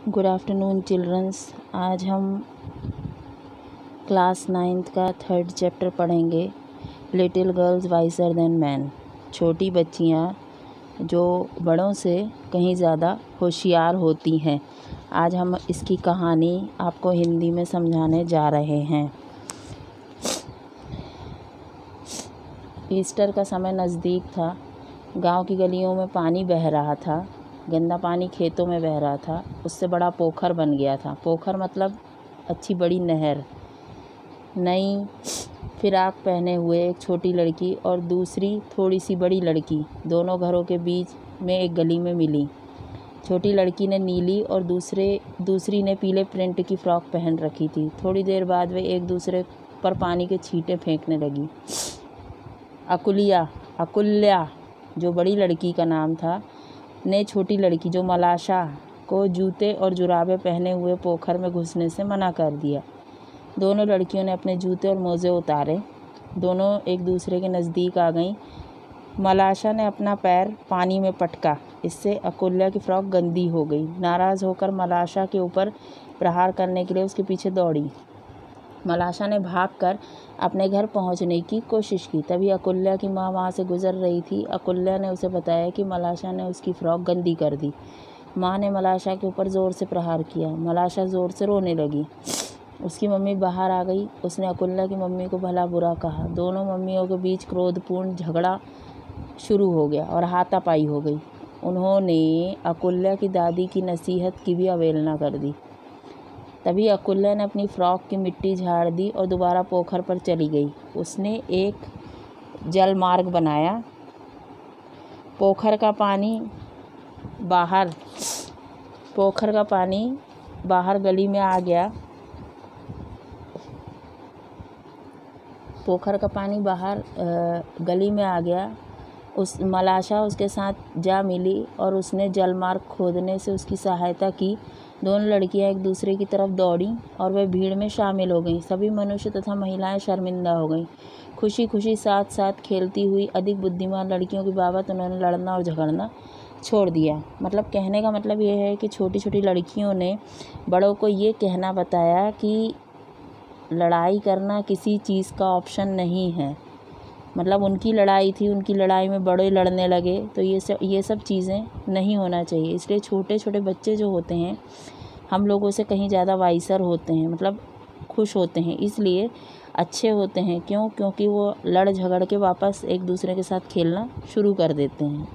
Good afternoon children's. आज हम class 9th का 3rd चैप्टर पढ़ेंगे, लिटिल गर्ल्स वाइसर देन मैन। छोटी बच्चियाँ जो बड़ों से कहीं ज़्यादा होशियार होती हैं। आज हम इसकी कहानी आपको हिंदी में समझाने जा रहे हैं। ईस्टर का समय नज़दीक था। गांव की गलियों में पानी बह रहा था। गंदा पानी खेतों में बह रहा था। उससे बड़ा पोखर बन गया था। पोखर मतलब अच्छी बड़ी नहर। नई फिराक पहने हुए एक छोटी लड़की और दूसरी थोड़ी सी बड़ी लड़की दोनों घरों के बीच में एक गली में मिली। छोटी लड़की ने नीली और दूसरी ने पीले प्रिंट की फ्रॉक पहन रखी थी। थोड़ी देर बाद वे एक दूसरे पर पानी के छींटे फेंकने लगी। अकुल्या जो बड़ी लड़की का नाम था, ने छोटी लड़की जो मलाशा को जूते और जुराबें पहने हुए पोखर में घुसने से मना कर दिया। दोनों लड़कियों ने अपने जूते और मोजे उतारे। दोनों एक दूसरे के नज़दीक आ गईं। मलाशा ने अपना पैर पानी में पटका। इससे अकुल्या की फ्रॉक गंदी हो गई। नाराज़ होकर मलाशा के ऊपर प्रहार करने के लिए उसके पीछे दौड़ी। मलाशा ने भागकर अपने घर पहुंचने की कोशिश की। तभी अकुल्या की माँ वहाँ से गुजर रही थी। अकुल्या ने उसे बताया कि मलाशा ने उसकी फ्रॉक गंदी कर दी। माँ ने मलाशा के ऊपर ज़ोर से प्रहार किया। मलाशा ज़ोर से रोने लगी। उसकी मम्मी बाहर आ गई। उसने अकुल्या की मम्मी को भला बुरा कहा। दोनों मम्मियों के बीच क्रोधपूर्ण झगड़ा शुरू हो गया और हाथापाई हो गई। उन्होंने अकुल्या की दादी की नसीहत की भी अवहेलना कर दी। तभी अकुल्या ने अपनी फ्रॉक की मिट्टी झाड़ दी और दोबारा पोखर पर चली गई। उसने एक जलमार्ग बनाया। पोखर का पानी बाहर गली में आ गया। उस मलाशा उसके साथ जा मिली और उसने जलमार्ग खोदने से उसकी सहायता की। दोनों लड़कियां एक दूसरे की तरफ दौड़ीं और वे भीड़ में शामिल हो गईं। सभी मनुष्य तथा महिलाएं शर्मिंदा हो गईं। खुशी खुशी साथ साथ खेलती हुई अधिक बुद्धिमान लड़कियों की बाबत उन्होंने लड़ना और झगड़ना छोड़ दिया। मतलब कहने का मतलब ये है कि छोटी छोटी लड़कियों ने बड़ों को ये कहना बताया कि लड़ाई करना किसी चीज़ का ऑप्शन नहीं है। मतलब उनकी लड़ाई थी, उनकी लड़ाई में बड़े लड़ने लगे, तो ये सब चीज़ें नहीं होना चाहिए। इसलिए छोटे छोटे बच्चे जो होते हैं हम लोगों से कहीं ज़्यादा वाइसर होते हैं, मतलब खुश होते हैं, इसलिए अच्छे होते हैं। क्योंकि वो लड़ झगड़ के वापस एक दूसरे के साथ खेलना शुरू कर देते हैं।